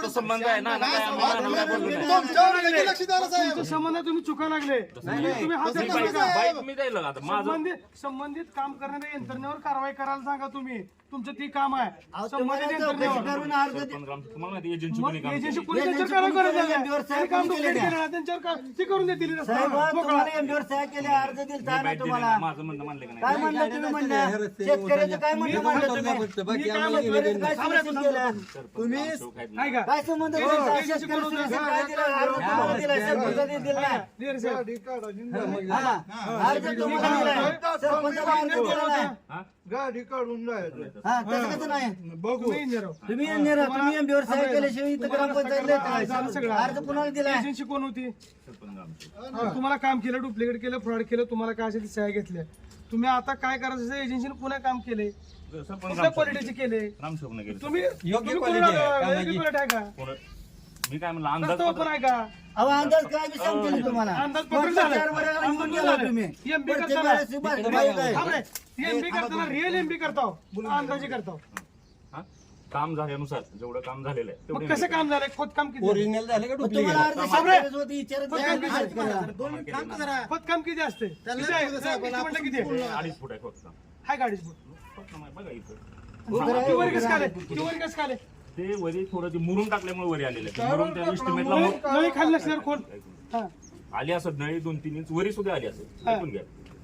आमचा संबंध आहे ना तुमचं संबंध तुम्ही चुका लागले तुम्ही हात मी द्यायला आता माझं संबंधित काम करणाऱ्या यंत्रणेवर कारवाई करायला सांगा तुम्ही तुमचं ती काम आहे संबंधित यंत्रणेवर तुम्हाला माहिती एजन्सी कोणी काम एजन्सी कोणी त्यांच्यावर कारवाई करायला त्यांनी काम डुप्लिकेट केलं त्यांच्यावर ते करून देतील एमडीवर सह्या केल्या अर्ज दिलता ना तुम्हाला माझं म्हणणं मानलं का काय म्हणलं तुम्ही म्हणलं शेतकऱ्याचं काय म्हणलं तुम्ही नाही का काय संबंध शेतकऱ्याचं काय दिलं अर्ज तुम्हाला दिलाय सरपंचाने दिला अर्ज तुम्हाला दिलाय सरपंचाला अर्ज दिला नाही गाडी काढून जायचं हा तसं कसं नाही बघू तुम्ही एमडीवर सह्या केल्याशिवाय इथं ग्रामपंचायत अर्ज कुणाला दिलाय एजन्सी कोण होती तुम्हाला काम केलं डुप्लिकेट केलं फ्रॉड केलं तुम्हाला काय असेल सह्या घेतल्या तुम्ही आता काय करायचं एजन्सीने पुन्हा काम केलंय कुठल्या क्वालिटीचे केले रामशोभने केलं तुम्ही quality आहे का मी काय म्हणलं अंदाज रस्ता पण आहे का अहो अंदाज काय मी सांगते ना तुम्हाला अंदाज पकडून झाला. चार वर्गाला घेऊन गेला तुम्ही एमबी प्रत्येक करताना वेळेस बाई काय एमबी करताना रिअल एमबी करताव अंदाजे करताव हा? काम झाल्यानुसार जेवढं काम झालेलं आहे मग तेवढे कसं काम झालंय खोदकाम किती ओरिजिनल झाले का मग तुम्हाला अर्ज शेतकऱ्याचं होतं, विचारत जा, विचारत करा. खोदकाम किती असते किती आहे? estimate किती आहे 2.5 फूट आहे फक्त हाय गाडीच बघा इथं वर कसं खाले वर कसं खाले ते वरी थोडं ते मुरुम टाकल्यामुळे वरी आलेलं आहे मुरुम त्या इस्टिमेटला नळी खाली नसल्यावर खोल हा. आली असत नळी 2-3 इंच वरी सुद्धा आली असत ऐकून घ्या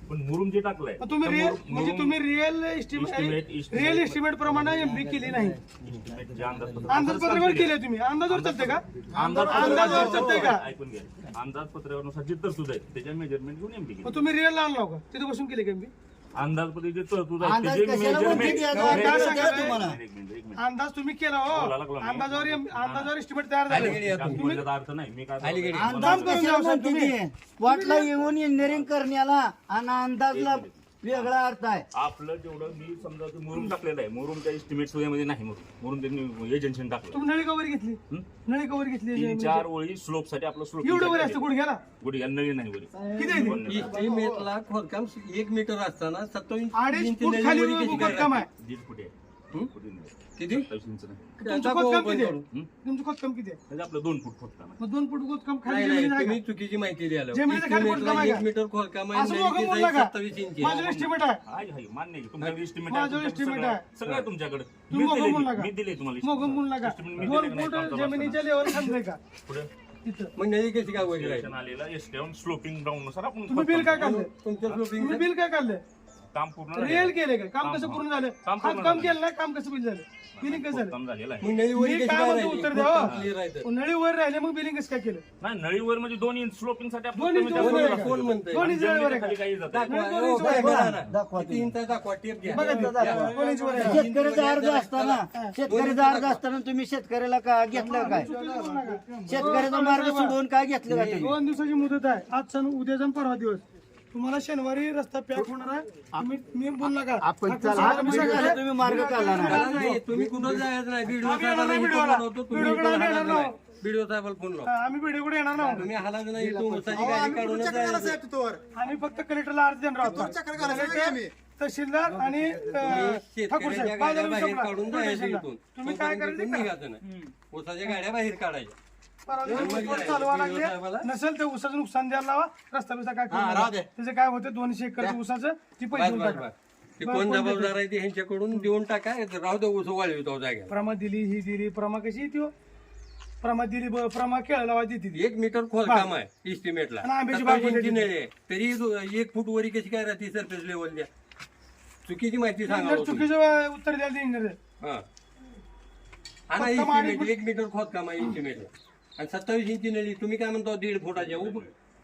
पण मुरुम जे टाकलंय मग तुम्ही रिअल म्हणजे तुम्ही रिअल रिअल एस्टिमेट प्रमाणे एमबी केली नाही अंदाजपत्रावर केले तुम्ही अंदाजावर चालते का अंदाजावर चालते का ऐकून घ्या अंदाजपत्रानुसार जे तरतूद आहे त्याच्या मेजरमेंट घेऊन एमपी मग तुम्ही रिअल आणला का तिथे बसून केले का एमबी अंदाजपत्र जे तरतूद आहे अंदाज त्याचे कशाला म्हणते ती आता? काय द्या सांगायचं? तुम्हाला एक मिनिट अंदाज तुम्ही केला हो अंदाजावर एस्टिमेट तयार झाले अर्थ नाही मी काय अंदाज कशाला म्हणते ती? स्पॉटला येऊन इंजिनिअरिंग करण्याला आणि अंदाजला वेगळा अर्थ आहे आपलं जेवढं मी समजा ते मुरुम टाकलेलं आहे मुरुम त्या इस्टिमेट सोयीमध्ये नाही मुरुम त्यांनी एजन्सीने टाकलं तुम्ही नळी कवर घेतली नळी कवर घेतली 3-4 ओळी स्लोप साठी आपलं स्लोप एवढं वर असतं गुडघ्याला गुडघ्या नळी नाही वरी किती आहे ते? इस्टिमेटला खोदकाम 1 मीटर असताना 27 अडीच फूट खाली खोदकाम आहे 1.5 फूट आहे फूट आहे. किती 27 इंच नाही तुमचं खोदकाम किती आहे तुमचं खोदकाम किती आहे म्हणजे आपलं 2 फूट खोदकाम आहे. मग 2 फूट खोदकाम खाली नाही जमिनीत नाही आहे तुम्ही का? चुकीची माहिती द्यायला जमिनीचं खाली इस्टिमेटला खोदकाम आहे 1 का? मीटर खोदकाम असं दोघं आहे बोलला का? 27 इंच माझं एस्टिमेट आहे आहे मान्य आहे तुमच्याकडे इस्टिमेट माझं आहे estimate सगळं आहे. सगळं आहे तुमच्याकडे तुम्ही मोगम बोलला का? मी दिले तुम्हाला मोगम estimate. बोलला का Estimate मी 2 दिले का नाही? फूट काम चालू जमिनीच्या लेवल खाल्लंय का पुढे तिथं मग नाही कशी काय वगैरे राहील Station आलेला एसटीएम स्लोपिंग ग्राउंड नुसार आपण तुम्ही बिल काय काढलं तुमच्या स्लोपिंग तुम्ही बिल काय काढलं काम पूर्ण रिअल केले का काम कसं पूर्ण झालं काम पूर्ण काम केलं नाही काम कसं बिल झालं बिलिंग कसं झालं काम झालेलं आहे मग नळी वरी मी कशी काय काय म्हणतो राहिली उत्तर द्यावं क्लिअर आहे तर. नळी वर राहिले मग बिलिंग कसं काय केलं नाही नळीवर म्हणजे 2 इंच स्लोपिंग साठी आपण 2 इंच कमी जास्त वर करतो. कोण म्हणतंय? दोन इंच वर आहे का? खाली काही जात दाखवा, नाही, हो, दोन इंच बघा वर ना. दाखवा किती इंच आहे दाखवा टेप घ्या बघा ते. 2 इंच वर आहे. शेतकऱ्याचा अर्ज असताना शेतकऱ्याचा अर्ज असताना तुम्ही शेतकऱ्याला का घेतलं काय शेतकऱ्याचा मार्ग सोडून काय घेतलं का तुम्ही 2 दिवसाची मुदत आहे आज सण उद्या जाऊन परवा दिवस तुम्हाला शनिवारी रस्ता पॅक होणार आहे मी बोलला का तुम्ही मार्ग काढला ना नाही, तुम्ही कुठं जायचं नाही व्हिडिओ आम्ही येणार साहेबांना नाही इथं व्हिडिओला. बोलवतो, तुम्ही व्हिडिओकडे इथं आम्ही हालायचं येणार नाही. व्हिडिओ साहेबाला फोन लावा आम्ही व्हिडिओ कुठे येणार ना तुम्ही हालायचं नाही इथून उसाची गाडी काढूनच जायचं आम्ही फक्त कलेक्टरला अर्ज देणार आहोत कलेक्टर, तहसीलदार आणि ठाकूर शेतकऱ्याच्या साहेब गाड्या बाहेर काढून पोलीस जायचं स्टेशनला. इथून तुम्ही काय तोपर्यंत करायचं इथून निघायचं नाही उसाच्या गाड्या बाहेर काढायच्या परवा दिवशी ऊस चालवा लागले नसेल तर ऊसाचं नुकसान द्यायला लावा रस्ता बिस्ता काय करू नका. त्याचं काय होतं 200 एकरचं ऊसाचं ती पैसे देऊन टाका ते कोण जबाबदार आहे ते ह्यांच्याकडून देऊन टाका राहू दे ऊस वाळवितो जागा प्रमा दिली ही दिली प्रमा कशी ती हो? प्रमा दिली प्रमा खेळायला लावा देते ती. 1 मीटर खोदकाम आहे इस्टिमेटला आणि आंब्याची बाग 27 इंची होती. नळी आहे. तरी 1 फूट वरी कशी काय राहते सरफेस लेवल द्या चुकीची माहिती सांगा जर हो तुम्ही. चुकीचं उत्तर द्यायला इंग्रज हा. आणा इस्टिमेट 1 मीटर खोदकाम आहे इस्टिमेटला आणि 27 इंची नळी तुम्ही काय म्हणतो 1.5 फुटाच्या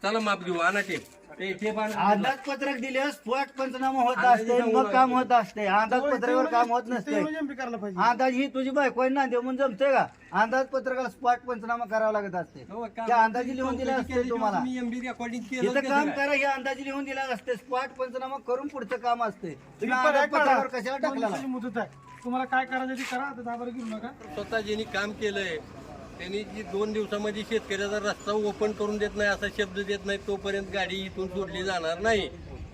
चला माप घेऊ आणा टेप आणा अंदाजपत्रक दिल्यास स्पॉट पंचनामा होत असते मग काम होत असते अंदाजपत्रकावर काम होत नसते म्हणजे एमपी करायला पाहिजे अंदाज ही तुझी बायको आहे ना देव म्हणून जमते का अंदाजपत्रकाला स्पॉट पंचनामा करावा लागत असते त्या अंदाजी लिहून दिला असते तुम्हाला तुम्ही एमबी रेकॉर्डिंग इथं केलं काम करा हे अंदाजी लिहून दिला असते स्पॉट पंचनामा करून पुढचं काम असते तुम्ही पर्याय काढा. अंदाजपत्रकावर कशाला 2 टाकला दिवसाची मुदत आहे तुम्हाला काय करायचं ते करा आता 10 बरं घेऊ नका स्वतः ज्यांनी काम केलंय त्यांनी जी 2 दिवसामध्ये शेतकऱ्याचा रस्ता ओपन करून देत नाही असा शब्द देत नाही तोपर्यंत गाडी इथून सोडली जाणार नाही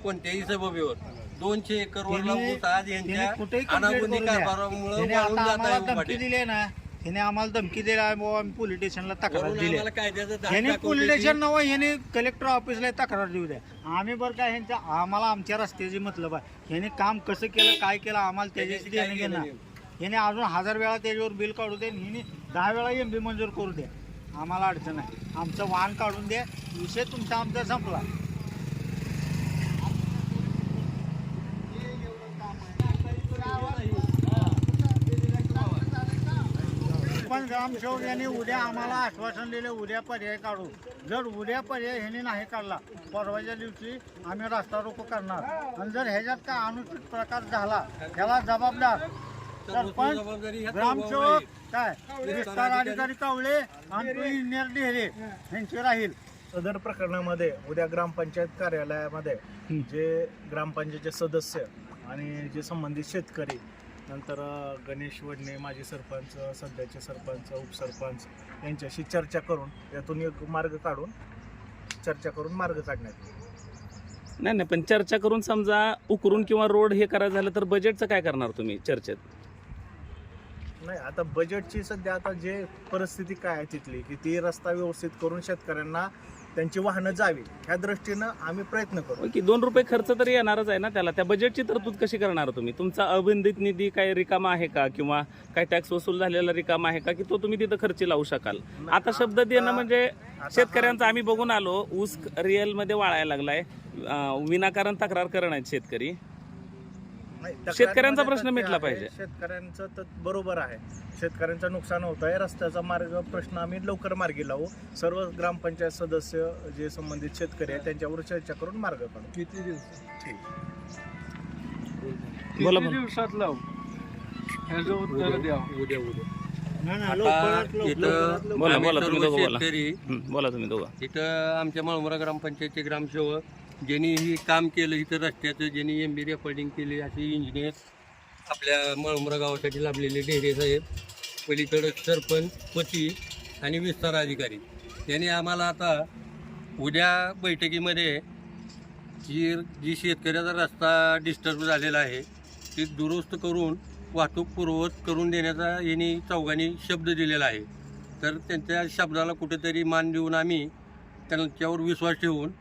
कोणत्याही सबबीवर 200 एकरवरला ऊस आज यांच्या अनागोंदी कारभारामुळे वाळून जात आहे उभाटे. दिले ना ह्याने आम्हाला धमकी दिली आहे बाबा आम्ही पोलीस स्टेशनला तक्रार वरून दिली आम्हाला कायद्याचं धाक ह्याने दाखवते पोलीस ती. स्टेशन नव्हे ह्याने कलेक्टर ऑफिसला तक्रार देऊ द्या आम्ही बरं काय ह्यांच्या आम्हाला आमच्या रस्त्याची मतलब आहे ह्याने काम कसं केलं काय केलं आम्हाला त्याच्याशी देणं घेणं नाही. ह्याने अजून 1000 वेळा त्याच्यावर बिल काढू दे ह्याने 10 वेळा MB मंजूर करू द्या आम्हाला अडचण आहे आमचं वाहन काढून द्या विषय तुमचा आमचा संपला. पण ग्रामसेवक यांनी उद्या आम्हाला आश्वासन दिले उद्या पर्याय काढू जर उद्या पर्याय ह्याने नाही काढला परवाच्या दिवशी आम्ही रस्ता रोको करणार आणि जर ह्याच्यात काय अनुचित प्रकार झाला त्याला जबाबदार सरपंच जबाबदारी ह्या ग्रामसेवक काय विस्तार अधिकारी कावळे आणि तो इंजिनियर ढेरे यांची राहील. सदर प्रकरणामध्ये उद्या ग्रामपंचायत कार्यालयामध्ये जे ग्रामपंचायतचे सदस्य आणि जे संबंधित शेतकरी नंतर गणेश वडणे माजी सरपंच सध्याचे सरपंच उपसरपंच यांच्याशी चर्चा करून यातून एक मार्ग काढून चर्चा करून मार्ग काढण्यात येईल. नाही पण चर्चा करून समजा उकरून किंवा रोड हे करायचं झालं तर बजेटचं काय करणार तुम्ही चर्चेत? नाही आता बजेटची सध्या आता जे परिस्थिती काय आहे तिथली की ती रस्ता व्यवस्थित करून शेतकऱ्यांना त्यांची वाहनं जावी ह्या दृष्टीनं आम्ही प्रयत्न करू. की 2 रुपये खर्च तरी येणारच आहे ना त्याला. त्या बजेटची तरतूद कशी करणार तुम्ही? तुमचा अबंधित निधी काय रिकामा आहे का किंवा काय टॅक्स वसूल झालेला रिकामा आहे का की तो तुम्ही तिथं खर्ची लावू शकाल? आता शब्द देणं म्हणजे शेतकऱ्यांचं आम्ही बघून आलो ऊस रिअलमध्ये वाळायला लागलाय विनाकारण तक्रार करणं शेतकरी. नाही, शेतकऱ्यांचा प्रश्न तथ्य मिटला आहे. पाहिजे. शेतकऱ्यांचं तर बरोबर आहे शेतकऱ्यांचं नुकसान होत आहे रस्त्याचा मार्ग प्रश्न आम्ही लवकर मार्गी लावू सर्व ग्रामपंचायत सदस्य जे संबंधित शेतकरी आहेत त्यांच्यावर चर्चा करून मार्ग काढू. किती दिवस ठीक. बोला किती दिवसात लावू ह्याचं उत्तर द्या. आता इथं बोला आम्ही बोला सर्व तुम्ही दोघं बोला. शेतकरी बोला तुम्ही दोघं. इथं आमच्या माळमुरा ग्रामपंचायतचे ग्रामसेवक ज्यांनी ही काम केलं इथं रस्त्याचं ज्यांनी MB रेकॉर्डिंग केली असे इंजिनियर आपल्या माळमुरा गावासाठी लाभलेले ढेरे साहेब पलीकडं सरपंच पती आणि विस्तार अधिकारी यांनी आम्हाला आता उद्या बैठकीमध्ये जी शेतकऱ्याचा रस्ता डिस्टर्ब झालेला आहे ती दुरुस्त करून वाहतूक पूर्ववत करून देण्याचा यांनी चौघांनी शब्द दिलेला आहे. तर त्यांच्या शब्दाला कुठेतरी मान देऊन आम्ही त्यांच्यावर विश्वास ठेवून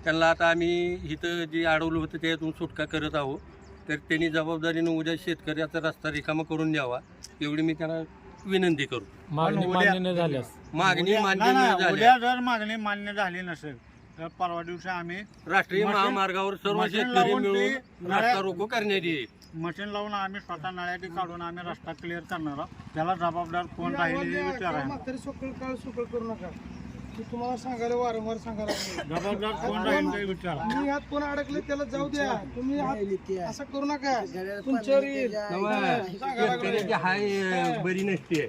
त्यांना आता आम्ही इथं जे अडवलं होतं त्यातून सुटका करत आहोत. तर त्यांनी जबाबदारीनं उद्या शेतकऱ्याचा रस्ता रिकामा करून द्यावा एवढी मी त्यांना विनंती करू. मागणी मान्य न झाल्यास मागणी मान्य न झाली उद्या जर मागणी मान्य झाली नसेल तर परवा दिवशी आम्ही राष्ट्रीय मशीन- महामार्गावर सर्व मशीन शेतकरी लावून मिळून ती रस्ता रोको करण्यात येईल. मशीन लावून आम्ही स्वतः नळ्याटी काढून आम्ही रस्ता क्लिअर करणार आहोत. त्याला जबाबदार कोण राहील हे विचार आहे. म्हातारी सुकळ करू नका की तुम्हाला सांगायला वारंवार सांगायला लागलं. जबाबदार कोण राहील ते विचार आहे. मी हात कोण अडकले त्याला जाऊ द्या तुम्ही असं करू नका तुमच्यावर येईल. सांगायला लागलं. शेतकऱ्याची हाय बरी नसते